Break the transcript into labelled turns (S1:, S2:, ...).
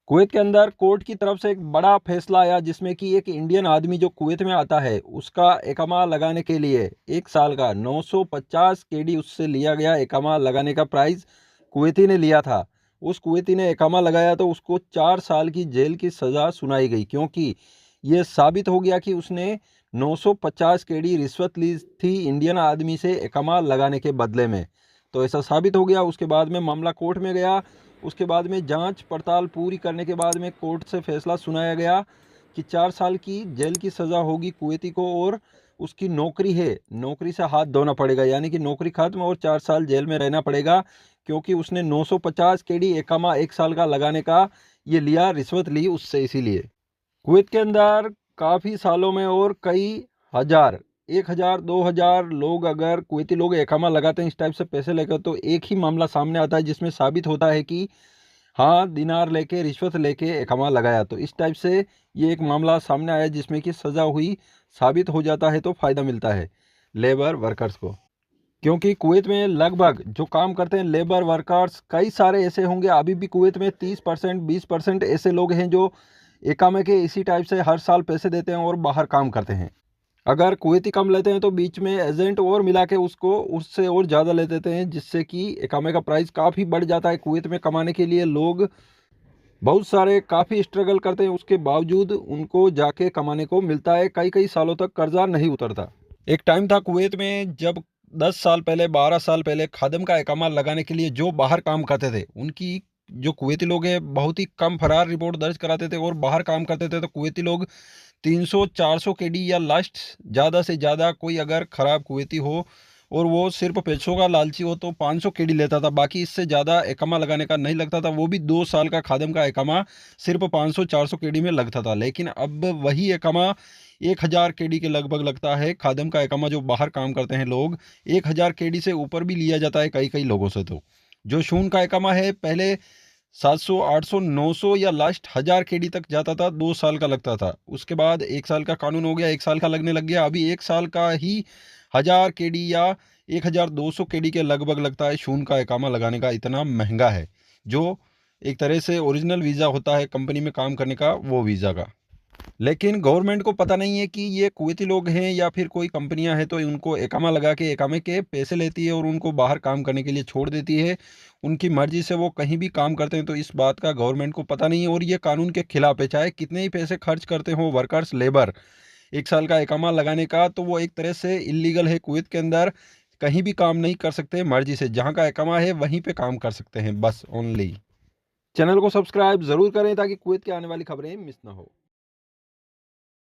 S1: Kuwait के अंदर court की तरफ से एक बड़ा फैसला आया जिसमें कि एक इंडियन आदमी जो कुवैत में आता है उसका इकामा लगाने के लिए 1 साल का 950 केडी उससे लिया गया। इकामा लगाने का प्राइस कुवैती ने लिया था। उस कुवैती ने इकामा लगाया तो उसको 4 साल की जेल की सज़ा सुनाई गई, क्योंकि ये साबित हो गया कि उसने 950 केडी रिश्वत ली थी इंडियन आदमी से इकामा लगाने के बदले में। तो ऐसा साबित हो गया। उसके बाद में मामला कोर्ट में गया। उसके बाद में जांच पड़ताल पूरी करने के बाद में कोर्ट से फैसला सुनाया गया कि 4 साल की जेल की सज़ा होगी कुवैती को, और उसकी नौकरी है, नौकरी से हाथ धोना पड़ेगा, यानी कि नौकरी खत्म और 4 साल जेल में रहना पड़ेगा, क्योंकि उसने 950 केडी इकामा 1 साल का लगाने का ये लिया, रिश्वत ली उससे। इसीलिए कुवैत के अंदर काफ़ी सालों में और कई हज़ार, 1,000 2,000 लोग अगर कुवैती लोग इकामा लगाते हैं इस टाइप से पैसे लेकर, तो एक ही मामला सामने आता है जिसमें साबित होता है कि हाँ, दिनार लेके, रिश्वत लेके इकामा लगाया। तो इस टाइप से ये एक मामला सामने आया जिसमें कि सज़ा हुई साबित हो जाता है, तो फ़ायदा मिलता है लेबर वर्कर्स को। क्योंकि कुवैत में लगभग जो काम करते हैं लेबर वर्कर्स कई सारे ऐसे होंगे, अभी भी कुवैत में 30% 20% ऐसे लोग हैं जो इकामे के इसी टाइप से हर साल पैसे देते हैं और बाहर काम करते हैं। अगर कुवैती कम लेते हैं तो बीच में एजेंट और मिला के उसको उससे और ज़्यादा ले देते हैं, जिससे कि इकामे का प्राइस काफ़ी बढ़ जाता है। कुवैत में कमाने के लिए लोग बहुत सारे काफ़ी स्ट्रगल करते हैं, उसके बावजूद उनको जाके कमाने को मिलता है, कई कई सालों तक कर्जा नहीं उतरता। एक टाइम था कुवैत में जब 10 साल पहले 12 साल पहले खादम का इकामा लगाने के लिए जो बाहर काम करते थे उनकी जो कुवैती लोग हैं बहुत ही कम फरार रिपोर्ट दर्ज कराते थे और बाहर काम करते थे। तो कुवैती लोग 300-400 केडी या लास्ट ज़्यादा से ज़्यादा कोई अगर ख़राब कुवैती हो और वो सिर्फ पैसों का लालची हो तो 500 केडी लेता था, बाकी इससे ज़्यादा इकामा लगाने का नहीं लगता था। वो भी 2 साल का खादम का इकामा सिर्फ 500-400 केडी में लगता था। लेकिन अब वही इकामा 1,000 केडी के लगभग लगता है। खादम का इकामा जो बाहर काम करते हैं लोग 1,000 केडी से ऊपर भी लिया जाता है कई कई लोगों से। तो जो शून का इकामा है पहले 700 800 900 या लास्ट 1,000 केडी तक जाता था, 2 साल का लगता था। उसके बाद 1 साल का कानून हो गया, 1 साल का लगने लग गया। अभी 1 साल का ही 1,000 केडी या 1,200 केडी के लगभग लगता है। शून का इकामा लगाने का इतना महंगा है, जो एक तरह से ओरिजिनल वीज़ा होता है कंपनी में काम करने का, वो वीज़ा का। लेकिन गवर्नमेंट को पता नहीं है कि ये कुवैती लोग हैं या फिर कोई कंपनियां हैं, तो उनको इकामा लगा के इकामे के पैसे लेती है और उनको बाहर काम करने के लिए छोड़ देती है। उनकी मर्जी से वो कहीं भी काम करते हैं, तो इस बात का गवर्नमेंट को पता नहीं है और ये कानून के खिलाफ है। चाहे कितने ही पैसे खर्च करते हो वर्कर्स लेबर 1 साल का इकामा लगाने का, तो वो एक तरह से इलीगल है। कुवैत के अंदर कहीं भी काम नहीं कर सकते मर्जी से, जहाँ का इकामा है वहीं पे काम कर सकते हैं बस ओनली। चैनल को सब्सक्राइब ज़रूर करें ताकि कुवैत की आने वाली खबरें मिस ना हो।